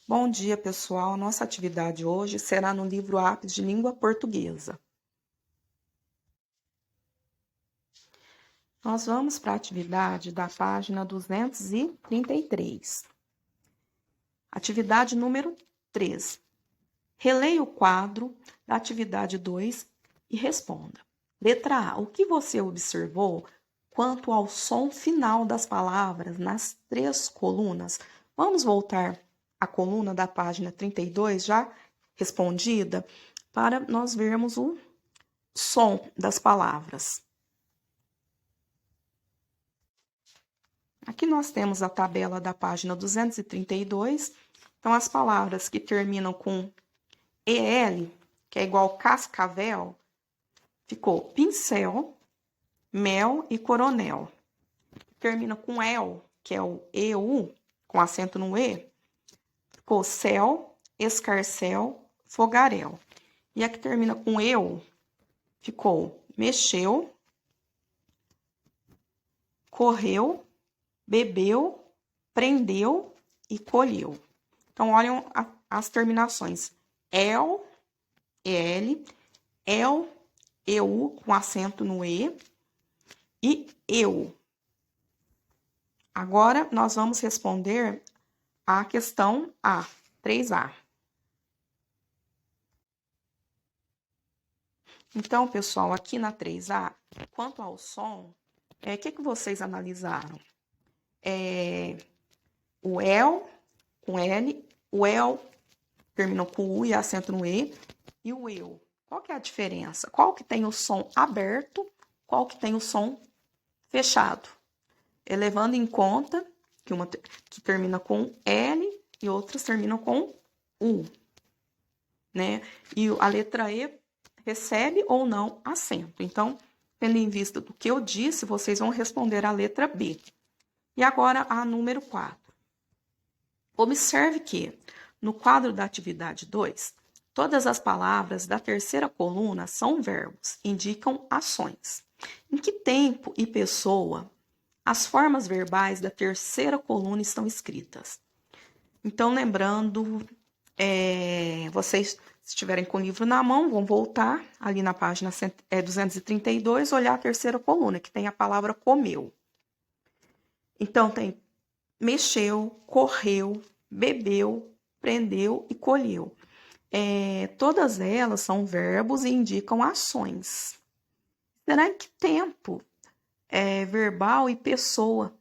Bom dia, pessoal. Nossa atividade hoje será no livro Ápice de Língua Portuguesa. Nós vamos para a atividade da página 233. Atividade número 3. Releia o quadro da atividade 2 e responda. Letra A. O que você observou quanto ao som final das palavras nas 3 colunas? Vamos voltar à coluna da página 32, já respondida, para nós vermos o som das palavras. Aqui nós temos a tabela da página 232. Então, as palavras que terminam com EL, que é igual cascavel, ficou pincel, mel e coronel. Termina com EL, que é o EU, com acento no E, ficou céu, escarcel, fogaréu. E a que termina com eu, ficou mexeu, correu, bebeu, prendeu e colheu. Então, olhem as terminações. El, eu, com acento no E, e eu. Agora, nós vamos responder a questão A, 3A. Então, pessoal, aqui na 3A, quanto ao som, o que vocês analisaram? O el, com L, o el terminou com U e acento no E, e o eu. Qual que é a diferença? Qual que tem o som aberto, qual que tem o som fechado? Levando em conta que uma que termina com L e outras terminam com U, né? E a letra E recebe ou não acento. Então, tendo em vista do que eu disse, vocês vão responder a letra B. E agora a número 4. Observe que, no quadro da atividade 2, todas as palavras da terceira coluna são verbos, indicam ações. Em que tempo e pessoa as formas verbais da terceira coluna estão escritas? Então, lembrando, vocês, se estiverem com o livro na mão, vão voltar ali na página 232, olhar a terceira coluna, que tem a palavra comeu. Então, tem mexeu, correu, bebeu, prendeu e colheu. Todas elas são verbos e indicam ações. Será em que tempo verbal e pessoa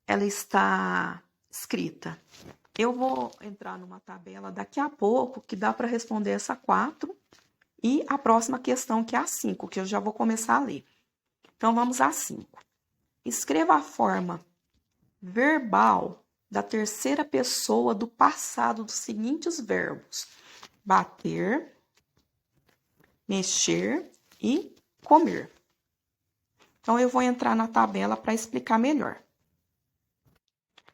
ela está escrita? Eu vou entrar numa tabela daqui a pouco que dá para responder essa 4 e a próxima questão, que é a 5, que eu já vou começar a ler. Então, vamos à 5. Escreva a forma verbal da terceira pessoa do passado dos seguintes verbos: bater, mexer e comer. Então, eu vou entrar na tabela para explicar melhor.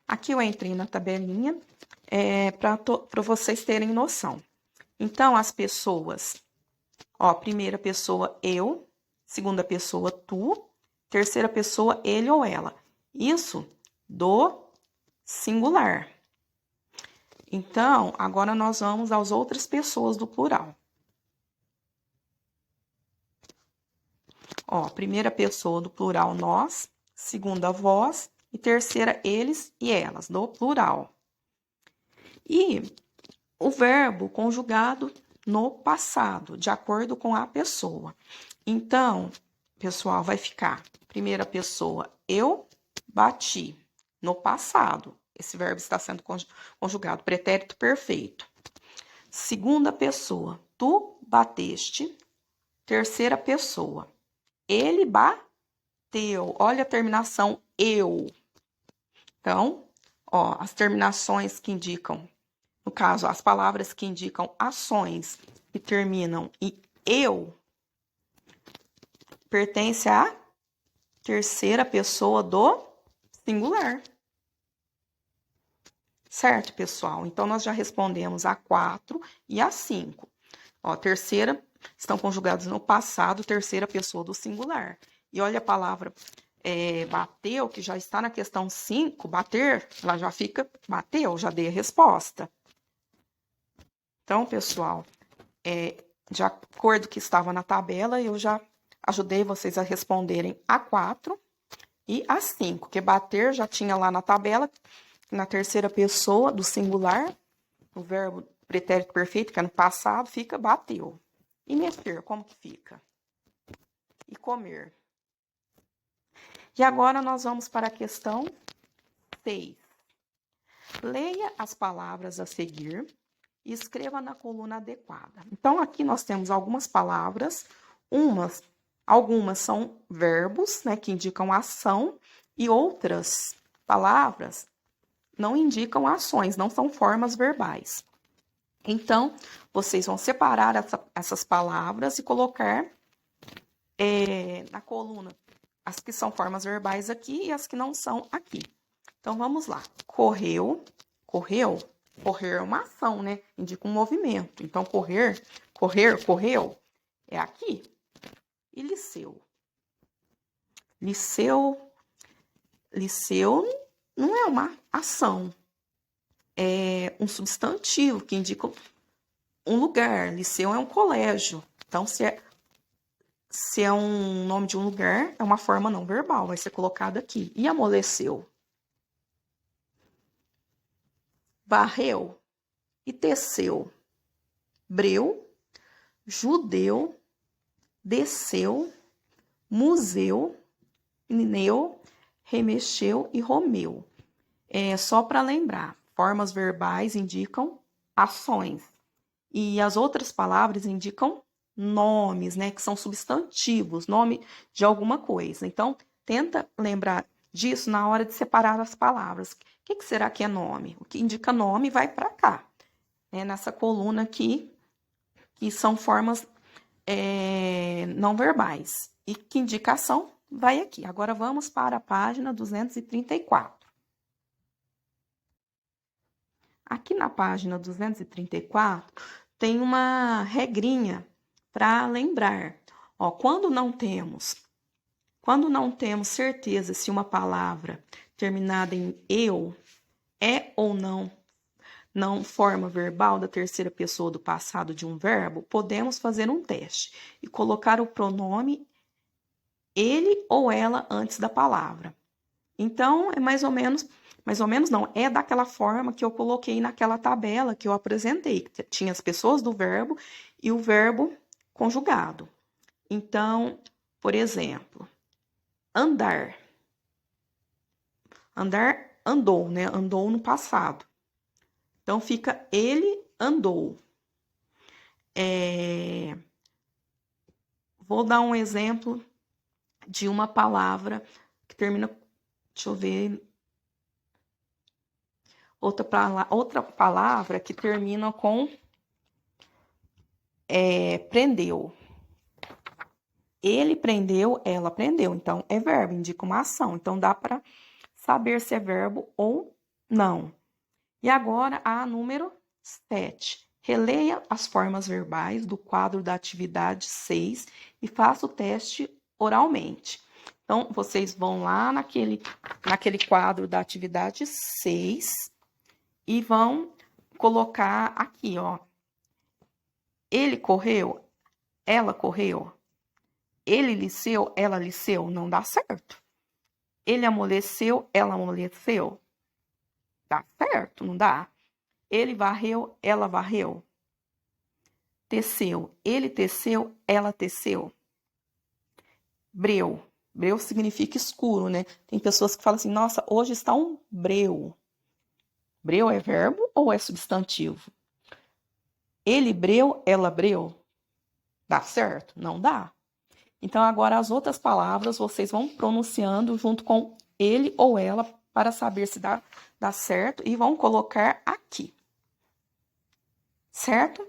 Aqui eu entrei na tabelinha para vocês terem noção. Então, as pessoas, primeira pessoa eu, segunda pessoa tu, terceira pessoa ele ou ela. Isso do singular. Então, agora nós vamos às outras pessoas do plural. Primeira pessoa do plural nós, segunda vós e terceira eles e elas, do plural. E o verbo conjugado no passado, de acordo com a pessoa. Então, pessoal, vai ficar primeira pessoa eu bati, no passado. Esse verbo está sendo conjugado, pretérito perfeito. Segunda pessoa, tu bateste. Terceira pessoa, ele bateu. Olha a terminação eu. Então, as terminações que indicam, no caso, as palavras que indicam ações que terminam em eu, pertence à terceira pessoa do singular. Certo, pessoal? Então, nós já respondemos a 4 e a 5. Terceira, estão conjugados no passado, terceira pessoa do singular. E olha a palavra bateu, que já está na questão 5, bater, ela já fica, bateu, já dei a resposta. Então, pessoal, de acordo com o que estava na tabela, eu já ajudei vocês a responderem a 4 e a 5, que bater já tinha lá na tabela, na terceira pessoa do singular, o verbo pretérito perfeito, que é no passado, fica bateu. E mexer, como que fica? E comer. E agora nós vamos para a questão 6. Leia as palavras a seguir e escreva na coluna adequada. Então, aqui nós temos algumas palavras, algumas são verbos, né, que indicam ação, e outras palavras não indicam ações, não são formas verbais. Então, vocês vão separar essas palavras e colocar na coluna as que são formas verbais aqui e as que não são aqui. Então, vamos lá. Correu, correu. Correr é uma ação, né? Indica um movimento. Então, correr, correu, é aqui. E liceu? Liceu não é uma ação. É um substantivo que indica um lugar. Liceu é um colégio. Então, se é um nome de um lugar, é uma forma não verbal, vai ser colocado aqui. E amoleceu? Varreu e teceu. Breu, judeu, desceu, museu, neu, remexeu e romeu. Só para lembrar, formas verbais indicam ações. E as outras palavras indicam nomes, né? Que são substantivos, nome de alguma coisa. Então, tenta lembrar disso na hora de separar as palavras. O que será que é nome? O que indica nome vai para cá, né? Nessa coluna aqui, que são formas não verbais. E que indicação vai aqui. Agora vamos para a página 234. Aqui na página 234 tem uma regrinha para lembrar. Ó, quando não temos certeza se uma palavra terminada em eu é ou não forma verbal da terceira pessoa do passado de um verbo, podemos fazer um teste e colocar o pronome ele ou ela antes da palavra. Então, é mais ou menos não, é daquela forma que eu coloquei naquela tabela que eu apresentei, que tinha as pessoas do verbo e o verbo conjugado. Então, por exemplo, andar. Andar, andou, né? Andou no passado. Então, fica ele andou. Vou dar um exemplo de uma palavra que termina, deixa eu ver, outra palavra que termina com prendeu. Ele prendeu, ela prendeu. Então, é verbo, indica uma ação. Então, dá para saber se é verbo ou não. E agora, a número 7. Releia as formas verbais do quadro da atividade 6 e faça o teste oralmente. Então, vocês vão lá naquele quadro da atividade 6 e vão colocar aqui, ó. Ele correu, ela correu. Ele liceu, ela liceu. Não dá certo. Ele amoleceu, ela amoleceu. Dá certo, não dá? Ele varreu, ela varreu. Teceu, ele teceu, ela teceu. Breu. Breu significa escuro, né? Tem pessoas que falam assim, nossa, hoje está um breu. Breu é verbo ou é substantivo? Ele breu, ela breu. Dá certo? Não dá. Então, agora as outras palavras vocês vão pronunciando junto com ele ou ela para saber se dá certo e vão colocar aqui. Certo?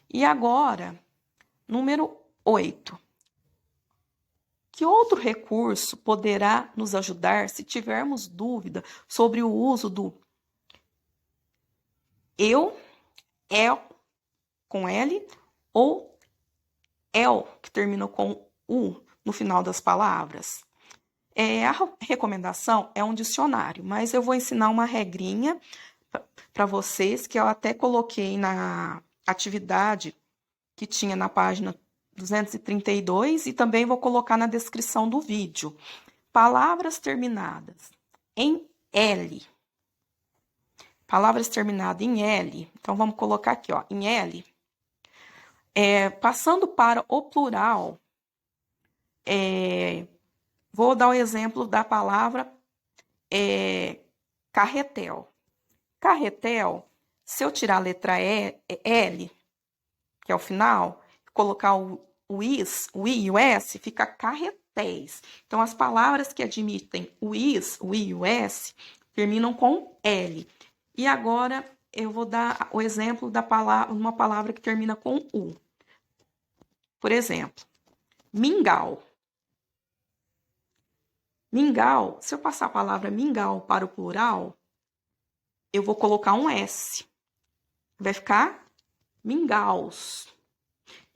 E agora, número 8. Que outro recurso poderá nos ajudar se tivermos dúvida sobre o uso do eu, el, com L, ou el, que termina com U no final das palavras? A recomendação é um dicionário, mas eu vou ensinar uma regrinha para vocês que eu até coloquei na atividade que tinha na página 232 e também vou colocar na descrição do vídeo. Palavras terminadas em L. Palavras terminadas em L. Então, vamos colocar aqui, ó, em L. Passando para o plural, vou dar o exemplo da palavra carretel. Carretel, se eu tirar a letra L, que é o final, colocar o is, o i e o s, fica carretéis. Então, as palavras que admitem o is, o i e o s, terminam com L. E agora, eu vou dar o exemplo da palavra, uma palavra que termina com U. Por exemplo, mingau. Mingau, se eu passar a palavra mingau para o plural, eu vou colocar um S. Vai ficar mingaus.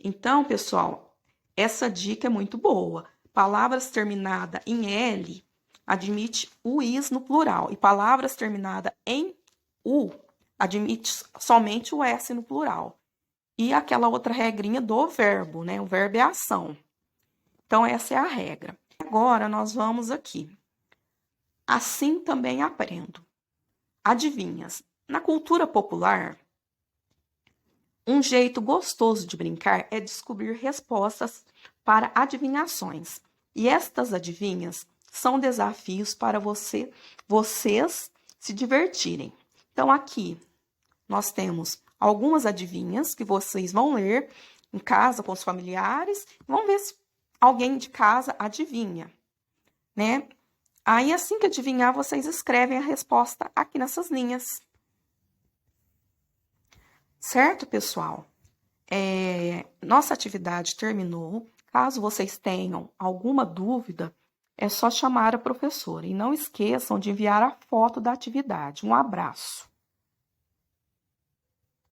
Então, pessoal, essa dica é muito boa. Palavras terminadas em L admite o is no plural. E palavras terminadas em U admite somente o S no plural. E aquela outra regrinha do verbo, né? O verbo é ação. Então, essa é a regra. Agora, nós vamos aqui. Assim também aprendo. Adivinhas? Na cultura popular, um jeito gostoso de brincar é descobrir respostas para adivinhações. E estas adivinhas são desafios para vocês se divertirem. Então, aqui nós temos algumas adivinhas que vocês vão ler em casa com os familiares. Vamos ver se alguém de casa adivinha, né? Aí, assim que adivinhar, vocês escrevem a resposta aqui nessas linhas. Certo, pessoal? Nossa atividade terminou. Caso vocês tenham alguma dúvida, é só chamar a professora. E não esqueçam de enviar a foto da atividade. Um abraço.